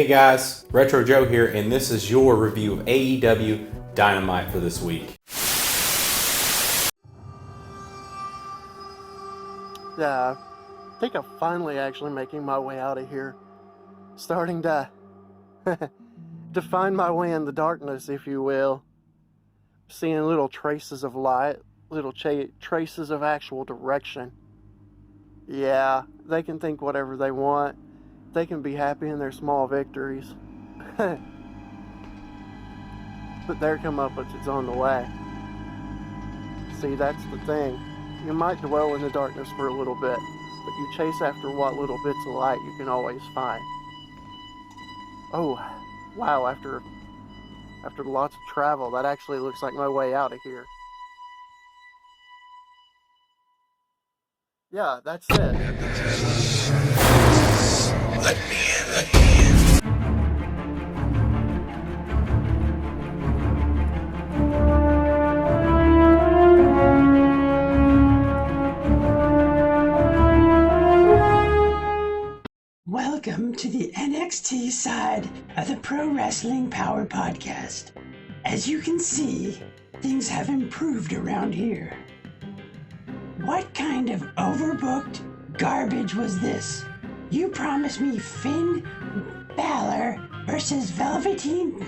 Hey guys, Retro Joe here, and this is your review of AEW Dynamite for this week. Yeah, I think I'm finally actually making my way out of here. Starting to to find my way in the darkness, if you will. Seeing little traces of light, little traces of actual direction. Yeah, they can think whatever they want. They can be happy in their small victories. But their comeuppance is on the way. See, that's the thing. You might dwell in the darkness for a little bit, but you chase after what little bits of light you can always find. Oh, wow, after lots of travel, that actually looks like my way out of here. Yeah, that's it. Let me in. Welcome to the NXT side of the Pro Wrestling Power Podcast. As you can see, things have improved around here. What kind of overbooked garbage was this? You promised me Finn Balor versus Velveteen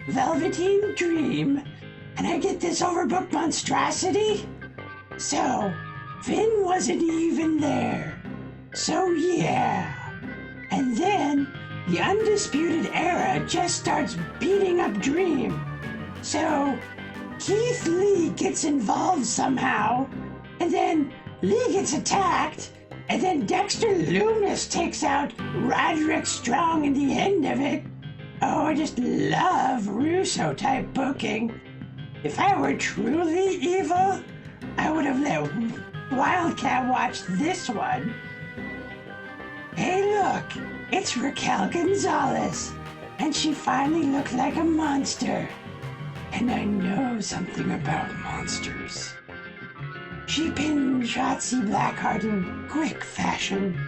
Velveteen Dream, and I get this overbooked monstrosity? So, Finn wasn't even there. So yeah. And then, the Undisputed Era just starts beating up Dream. So, Keith Lee gets involved somehow, and then Lee gets attacked, and then Dexter Lumis takes out Roderick Strong in the end of it. Oh, I just love Russo-type booking. If I were truly evil, I would have let Wildcat watch this one. Hey look, it's Raquel Gonzalez, and she finally looked like a monster. And I know something about monsters. She pinned Shotzi Blackheart in quick fashion.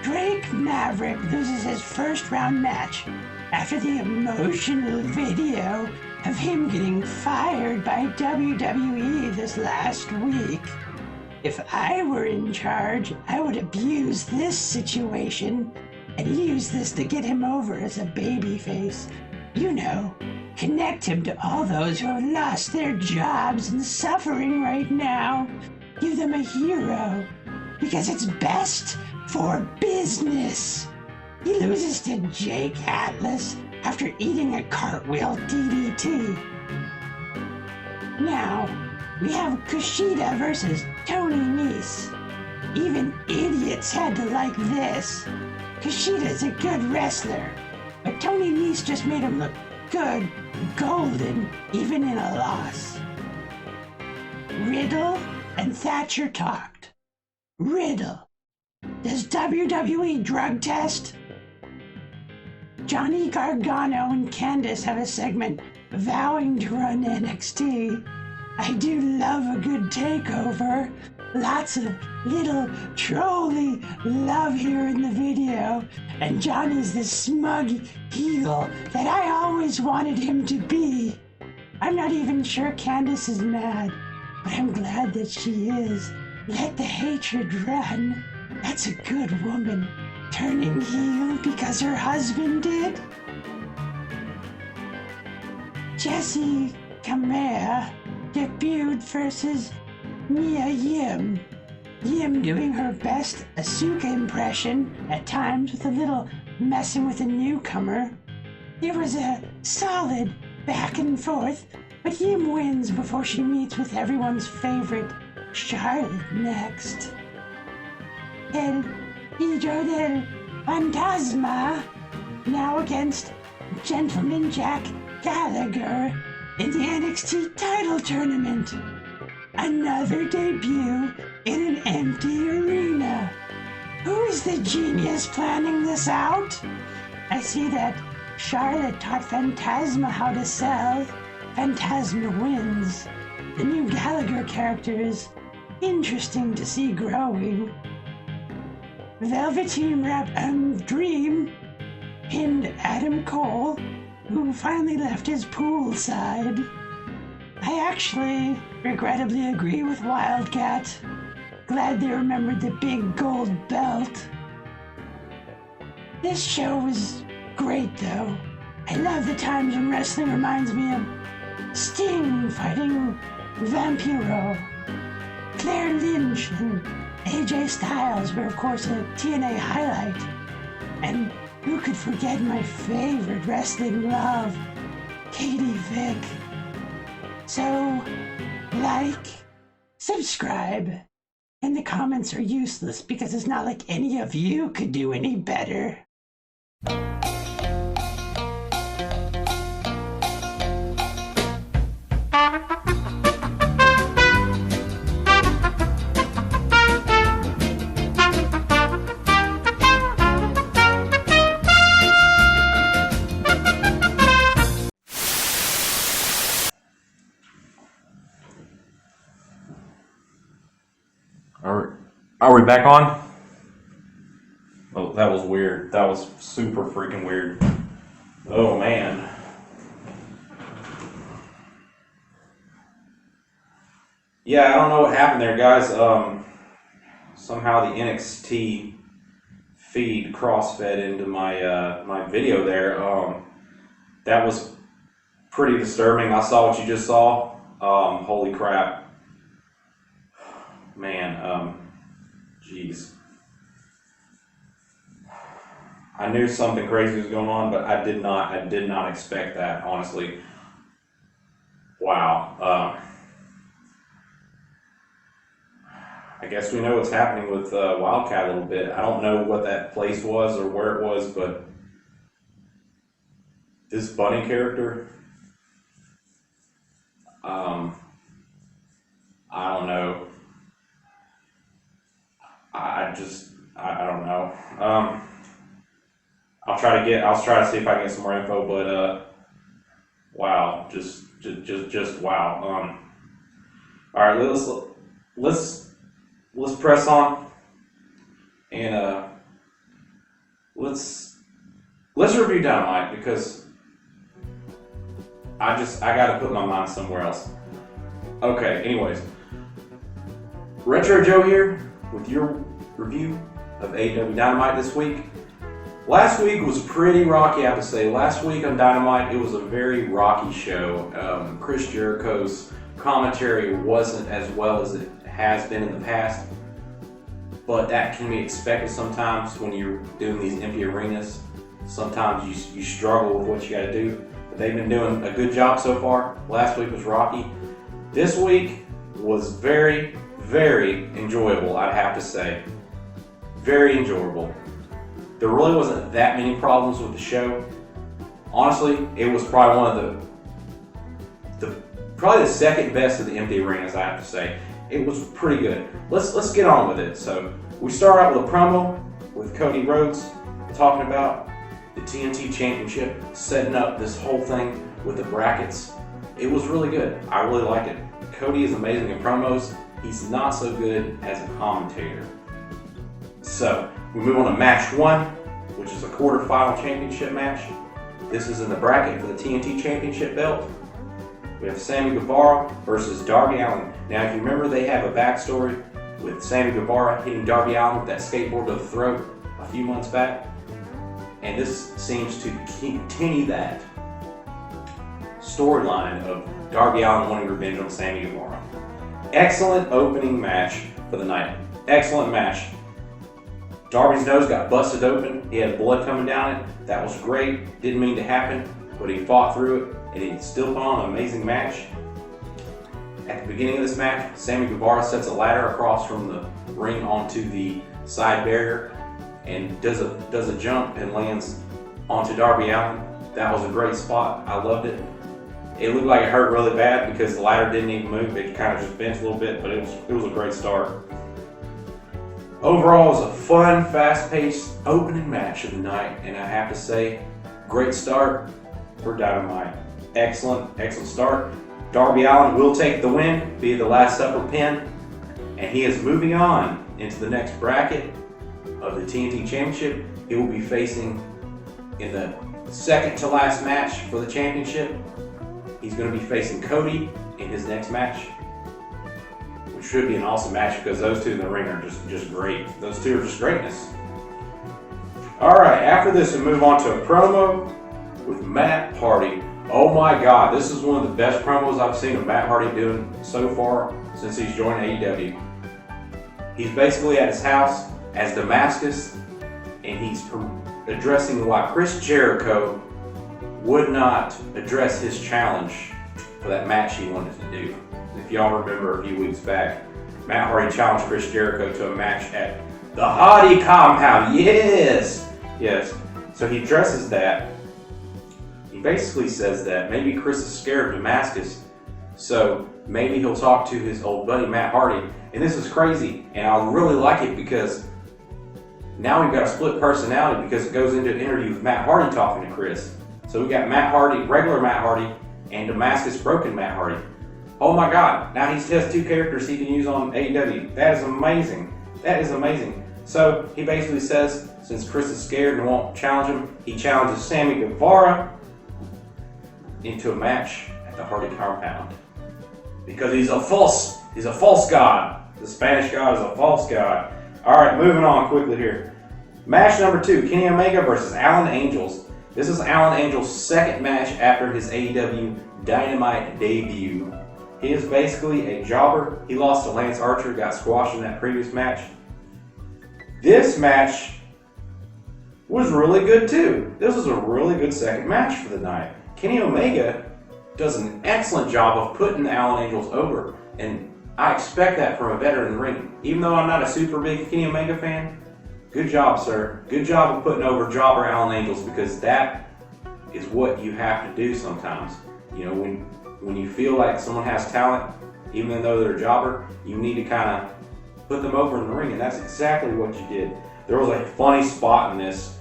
Drake Maverick loses his first round match after the emotional video of him getting fired by WWE this last week. If I were in charge, I would abuse this situation and use this to get him over as a babyface. You know, connect him to all those who have lost their jobs and suffering right now. Give them a hero, because it's best for business. He loses to Jake Atlas after eating a cartwheel DDT. Now, we have Kushida versus Tony Nese. Even idiots had to like this. Kushida's a good wrestler, but Tony Nese just made him look good, golden, even in a loss. Riddle and Thatcher talked. Riddle, does WWE drug test? Johnny Gargano and Candice have a segment vowing to run NXT. I do love a good takeover. Lots of little trolly love here in the video. And Johnny's the smug heel that I always wanted him to be. I'm not even sure Candice is mad, but I'm glad that she is. Let the hatred run. That's a good woman. Turning heel because her husband did? Jessie Kamea debuted versus Mia Yim. Yim doing her best Asuka impression, at times with a little messing with a newcomer. It was a solid back and forth, but Yim wins before she meets with everyone's favorite, Charlotte, next. El Hijo del Fantasma, now against Gentleman Jack Gallagher in the NXT title tournament. Another debut in an empty arena. Who is the genius planning this out? I see that Charlotte taught Phantasma how to sell. Phantasma wins. The new Gallagher character is interesting to see growing. Velveteen Dream pinned Adam Cole, who finally left his pool side. I actually regrettably agree with Wildcat. Glad they remembered the big gold belt. This show was great though. I love the times when wrestling reminds me of Sting fighting Vampiro. Claire Lynch and AJ Styles were of course a TNA highlight. And who could forget my favorite wrestling love, Katie Vick. So, like, subscribe. And the comments are useless because it's not like any of you could do any better. Are we back on? Oh, that was weird. That was super freaking weird. Oh, man. Yeah, I don't know what happened there, guys. Somehow the NXT feed cross-fed into my my video there. That was pretty disturbing. I saw what you just saw. Holy crap. Man, jeez. I knew something crazy was going on, but I did not expect that, honestly. Wow. I guess we know what's happening with Wildcat a little bit. I don't know what that place was or where it was, but this bunny character, I don't know. I don't know. I'll try to see if I can get some more info, but wow, just wow. All right, let's press on, and let's review Dynamite because I gotta put my mind somewhere else. Okay, anyways, Retro Joe here with your review of AEW Dynamite this week. Last week was pretty rocky, I have to say. Last week on Dynamite, it was a very rocky show. Chris Jericho's commentary wasn't as well as it has been in the past, but that can be expected sometimes when you're doing these empty arenas. Sometimes you struggle with what you got to do, but they've been doing a good job so far. Last week was rocky. This week was very, very enjoyable, I'd have to say. Very enjoyable. There really wasn't that many problems with the show. Honestly, it was probably one of probably the second best of the empty arenas, I have to say. It was pretty good. Let's get on with it. So we start out with a promo with Cody Rhodes talking about the TNT Championship, setting up this whole thing with the brackets. It was really good. I really liked it. Cody is amazing in promos. He's not so good as a commentator. So we move on to match 1, which is a quarterfinal championship match. This is in the bracket for the TNT Championship belt. We have Sammy Guevara versus Darby Allin. Now, if you remember, they have a backstory with Sammy Guevara hitting Darby Allin with that skateboard to the throat a few months back. And this seems to continue that storyline of Darby Allin wanting revenge on Sammy Guevara. Excellent opening match for the night. Excellent match. Darby's nose got busted open. He had blood coming down it. That was great. Didn't mean to happen, but he fought through it, and he still put on an amazing match. At the beginning of this match, Sammy Guevara sets a ladder across from the ring onto the side barrier and does a jump and lands onto Darby Allin. That was a great spot. I loved it. It looked like it hurt really bad because the ladder didn't even move. It kind of just bent a little bit, but it was a great start. Overall, it was a fun, fast-paced opening match of the night, and I have to say, great start for Dynamite. Excellent start. Darby Allin will take the win via the Last Supper pin, and he is moving on into the next bracket of the TNT Championship. He will be facing in the second to last match for the championship. He's going to be facing Cody in his next match, which should be an awesome match because those two in the ring are just great. Those two are just greatness. All right, after this, we move on to a promo with Matt Hardy. Oh my God, this is one of the best promos I've seen of Matt Hardy doing so far since he's joined AEW. He's basically at his house as Damascus, and he's addressing why Chris Jericho would not address his challenge for that match he wanted to do. If y'all remember a few weeks back, Matt Hardy challenged Chris Jericho to a match at the Hardy Compound. Yes! So he addresses that. He basically says that maybe Chris is scared of Damascus, so maybe he'll talk to his old buddy Matt Hardy. And this is crazy, and I really like it because now we've got a split personality because it goes into an interview with Matt Hardy talking to Chris. So we got Matt Hardy, regular Matt Hardy, and Damascus Broken Matt Hardy. Oh my God, now he has two characters he can use on AEW. That is amazing. That is amazing. So he basically says, since Chris is scared and won't challenge him, he challenges Sammy Guevara into a match at the Hardy Compound. Because he's a false god. The Spanish god is a false god. Alright, moving on quickly here. Match number 2, Kenny Omega versus Alan Angels. This is Alan Angels' second match after his AEW Dynamite debut. He is basically a jobber. He lost to Lance Archer, got squashed in that previous match. This match was really good too. This was a really good second match for the night. Kenny Omega does an excellent job of putting Alan Angels over, and I expect that from a veteran in the ring. Even though I'm not a super big Kenny Omega fan, good job, sir. Good job of putting over jobber Alan Angels, because that is what you have to do sometimes. You know, when you feel like someone has talent, even though they're a jobber, you need to kind of put them over in the ring, and that's exactly what you did. There was a funny spot in this.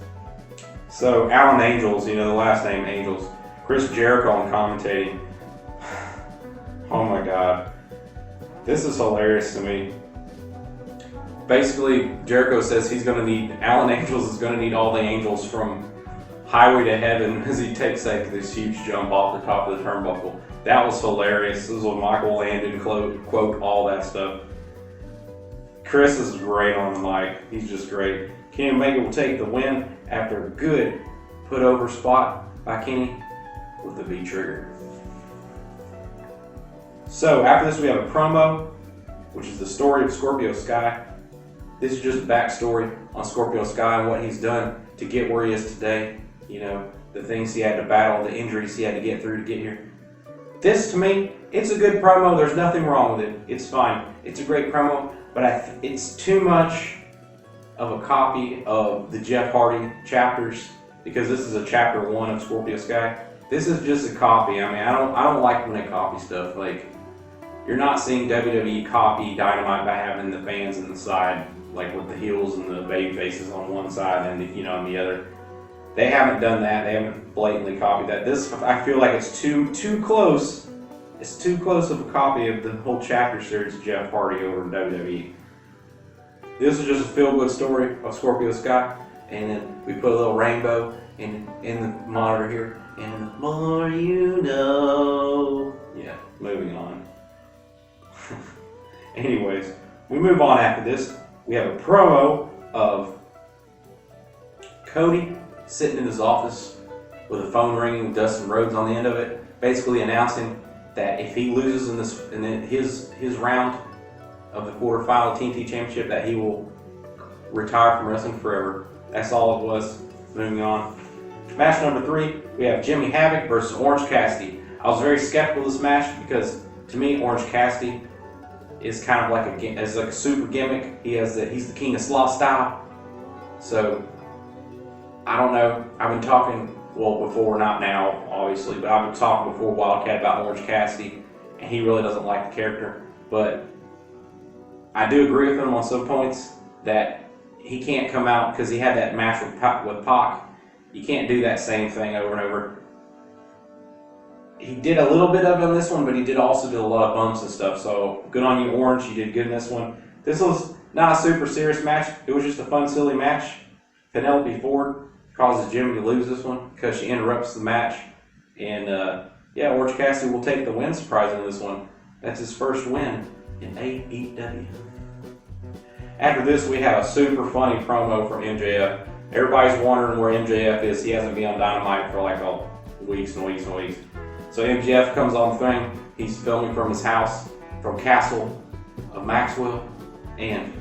So Alan Angels, you know, the last name Angels, Chris Jericho on commentating. Oh my God. This is hilarious to me. Basically, Jericho says Alan Angels is going to need all the angels from Highway to Heaven as he takes like this huge jump off the top of the turnbuckle. That was hilarious. This is what Michael Landon quote all that stuff. Chris is great on the mic. He's just great. Kenny Omega will take the win after a good put over spot by Kenny with the V trigger. So after this we have a promo, which is the story of Scorpio Sky. This is just backstory on Scorpio Sky and what he's done to get where he is today. You know, the things he had to battle, the injuries he had to get through to get here. This, to me, it's a good promo. There's nothing wrong with it. It's fine. It's a great promo, but it's too much of a copy of the Jeff Hardy chapters, because this is a chapter 1 of Scorpio Sky. This is just a copy. I mean, I don't like when they copy stuff. Like, you're not seeing WWE copy Dynamite by having the fans on the side, like with the heels and the baby faces on one side and on the other. They haven't done that. They haven't blatantly copied that. This, I feel like it's too close. It's too close of a copy of the whole chapter series of Jeff Hardy over in WWE. This is just a feel-good story of Scorpio Sky, and then we put a little rainbow in the monitor here, and the more you know. Yeah, moving on. Anyways, we move on after this. We have a promo of Cody sitting in his office with a phone ringing with Dustin Rhodes on the end of it, basically announcing that if he loses in his round of the quarterfinal TNT Championship, that he will retire from wrestling forever. That's all it was. Moving on. Match number 3, we have Jimmy Havoc versus Orange Cassidy. I was very skeptical of this match because, to me, Orange Cassidy is kind of like a super gimmick. He's the King of Slaw style. So I don't know. I've been talking, before, not now, obviously, but I've been talking before Wildcat about Orange Cassidy, and he really doesn't like the character. But I do agree with him on some points that he can't come out because he had that match with Pac. You can't do that same thing over and over. He did a little bit of it on this one, but he also did a lot of bumps and stuff. So good on you, Orange. You did good in this one. This was Not a super serious match. It was just a fun, silly match. Penelope Ford causes Jimmy to lose this one because she interrupts the match. And Orange Cassidy will take the win, surprising in this one. That's his first win in AEW. After this, we have a super funny promo from MJF. Everybody's wondering where MJF is. He hasn't been on Dynamite for like weeks and weeks and weeks. So MJF comes on the thing. He's filming from his house, from Castle of Maxwell, and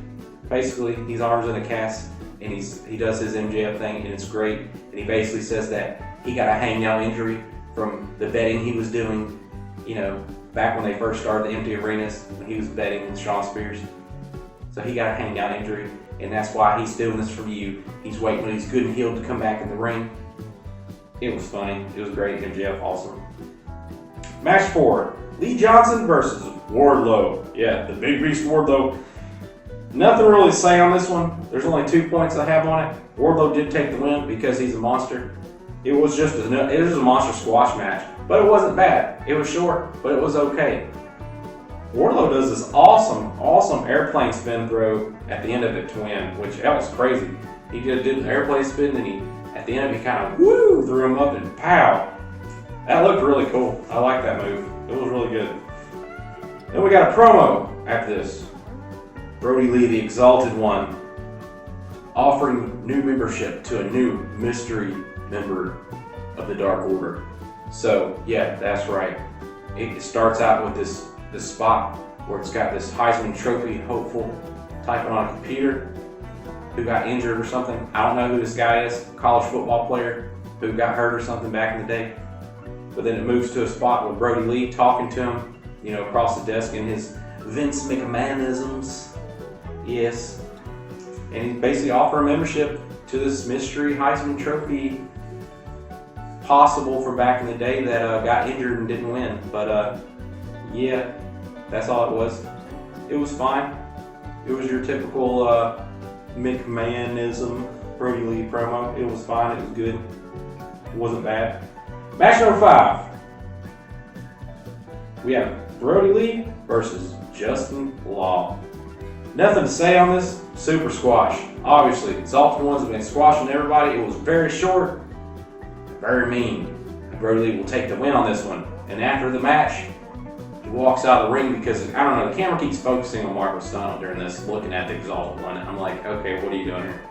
basically he's arms in a cast, and he does his MJF thing, and it's great. And he basically says that he got a hangnail injury from the betting he was doing, back when they first started the empty arenas, when he was betting with Shawn Spears. So he got a hangnail injury, and that's why he's doing this for you. He's waiting when he's good and healed to come back in the ring. It was funny. It was great. MJF awesome. Match 4. Lee Johnson versus Wardlow. Yeah, the big beast Wardlow. Nothing really to say on this one. There's only 2 points I have on it. Wardlow did take the win because he's a monster. It was just a monster squash match, but it wasn't bad. It was short, but it was okay. Wardlow does this awesome airplane spin throw at the end of it to win, which that was crazy. He did an airplane spin, and at the end of it, he kind of threw him up and pow. That looked really cool. I like that move. It was really good. Then we got a promo after this. Brody Lee, the Exalted One, offering new membership to a new mystery member of the Dark Order. So, yeah, that's right. It starts out with this spot where it's got this Heisman Trophy hopeful typing on a computer who got injured or something. I don't know who this guy is, college football player who got hurt or something back in the day. But then it moves to a spot with Brody Lee talking to him, across the desk in his Vince McMahonisms. Yes. And he's basically offering membership to this mystery Heisman Trophy possible from back in the day that got injured and didn't win. But yeah, that's all it was. It was fine. It was your typical McMahonism Brody Lee promo. It was fine. It was good. It wasn't bad. Match number 5. We have Brody Lee versus Justin Law. Nothing to say on this. Super squash. Obviously, Exalted Ones have been squashing everybody. It was very short, very mean. And Brody Lee will take the win on this one. And after the match, he walks out of the ring because, I don't know, the camera keeps focusing on Marco Stunt during this, looking at the Exalted One. I'm like, okay, what are you doing here?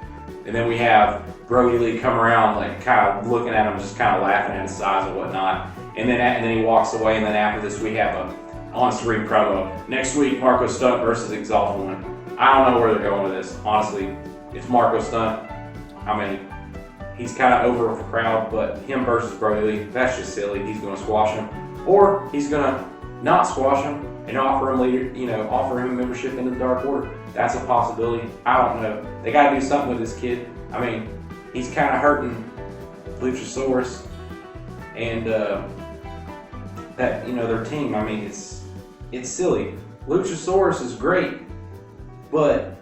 And then we have Brody Lee come around, like kind of looking at him, just kind of laughing at his size and whatnot. And then he walks away. And then after this, we have a on-screen promo. Next week, Marco Stunt versus Exalted One. I don't know where they're going with this. Honestly, it's Marco Stunt. I mean, he's kind of over with the crowd, but him versus Brody Lee, that's just silly. He's going to squash him, or he's going to not squash him and offer him membership into the Dark Order. That's a possibility. I don't know. They got to do something with this kid. I mean, he's kind of hurting Luchasaurus and their team. I mean, it's silly. Luchasaurus is great, but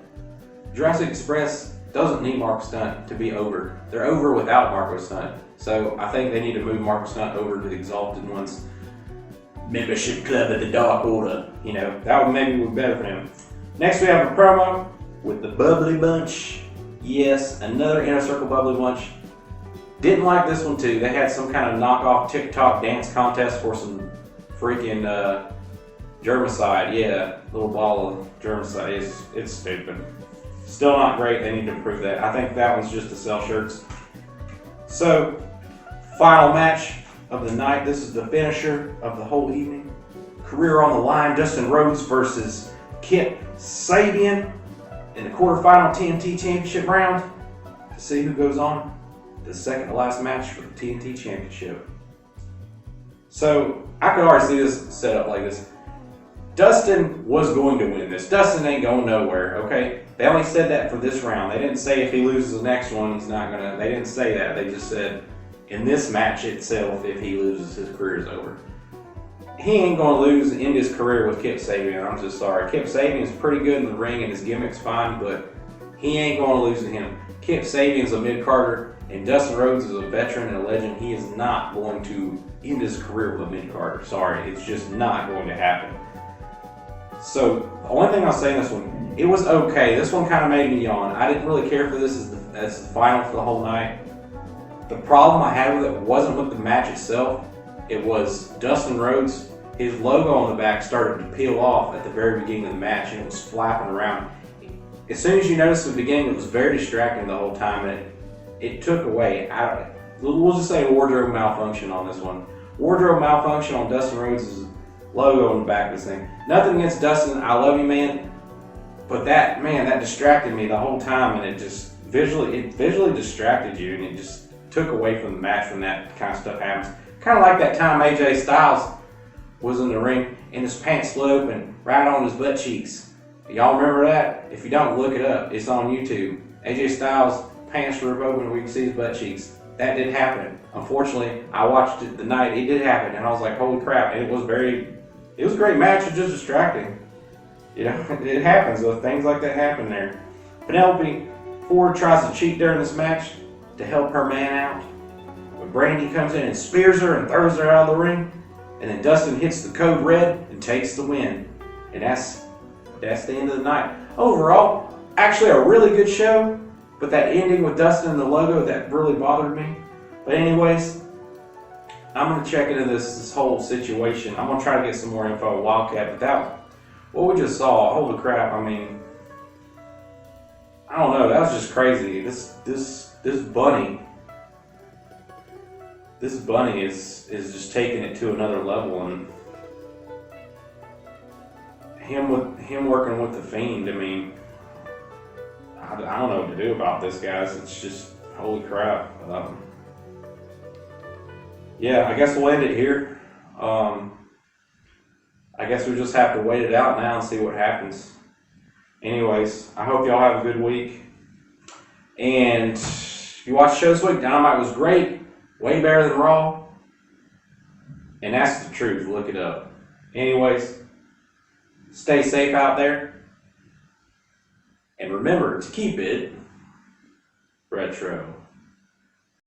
Jurassic Express doesn't need Marco Stunt to be over. They're over without Marco Stunt. So I think they need to move Marco Stunt over to the Exalted Ones membership club of the Dark Order. That would maybe be better for him. Next we have a promo with the Bubbly Bunch. Yes, another Inner Circle Bubbly Bunch. Didn't like this one too. They had some kind of knockoff TikTok dance contest for some freaking germicide. Yeah, little ball of germicide. It's stupid. Still not great. They need to improve that. I think that one's just to sell shirts. So, final match of the night. This is the finisher of the whole evening. Career on the line. Dustin Rhodes versus Kip Sabian in the quarterfinal TNT Championship round to see who goes on the second to last match for the TNT Championship. So, I could already see this set up like this. Dustin was going to win this. Dustin ain't going nowhere, okay? They only said that for this round. They didn't say if he loses the next one, he's not gonna. They didn't say that. They just said in this match itself, if he loses, his career is over. He ain't gonna lose and end his career with Kip Sabian. I'm just sorry. Kip Sabian is pretty good in the ring and his gimmick's fine, but he ain't gonna lose to him. Kip Sabian's a mid-carder and Dustin Rhodes is a veteran and a legend. He is not going to end his career with a mid-carder. Sorry, it's just not going to happen. So, the only thing I'll say in this one, It was okay. This one kind of made me yawn. I didn't really care for this as the final for the whole night. The problem I had with it wasn't with the match itself. It was Dustin Rhodes. His logo on the back started to peel off at the very beginning of the match, and it was flapping around. As soon as you noticed at the beginning, it was very distracting the whole time, and it took away. We'll just say wardrobe malfunction on this one. Wardrobe malfunction on Dustin Rhodes' logo on the back of this thing. Nothing against Dustin. I love you, man. But that distracted me the whole time, and it just visually distracted you, and it just took away from the match when that kind of stuff happens. Kind of like that time AJ Styles was in the ring and his pants split open right on his butt cheeks. Y'all remember that? If you don't, look it up. It's on YouTube. AJ Styles' pants rip open and we can see his butt cheeks. That did happen. Unfortunately, I watched it the night it did happen, and I was like, holy crap. And it was a great match. It's just distracting. You know, it happens. Things like that happen there. Penelope Ford tries to cheat during this match to help her man out. But Brandy comes in and spears her and throws her out of the ring. And then Dustin hits the code red and takes the win. And that's the end of the night. Overall, actually a really good show. But that ending with Dustin and the logo, that really bothered me. But anyways, I'm going to check into this whole situation. I'm going to try to get some more info on Wildcat. But what we just saw, holy crap, I mean, I don't know, that was just crazy. This bunny is just taking it to another level, and him working with the Fiend, I mean, I don't know what to do about this, guys. It's just, holy crap. Yeah, I guess we'll end it here. I guess we just have to wait it out now and see what happens. Anyways, I hope y'all have a good week. And if you watched the show this week, Dynamite was great. Way better than Raw. And that's the truth. Look it up. Anyways, stay safe out there. And remember to keep it retro.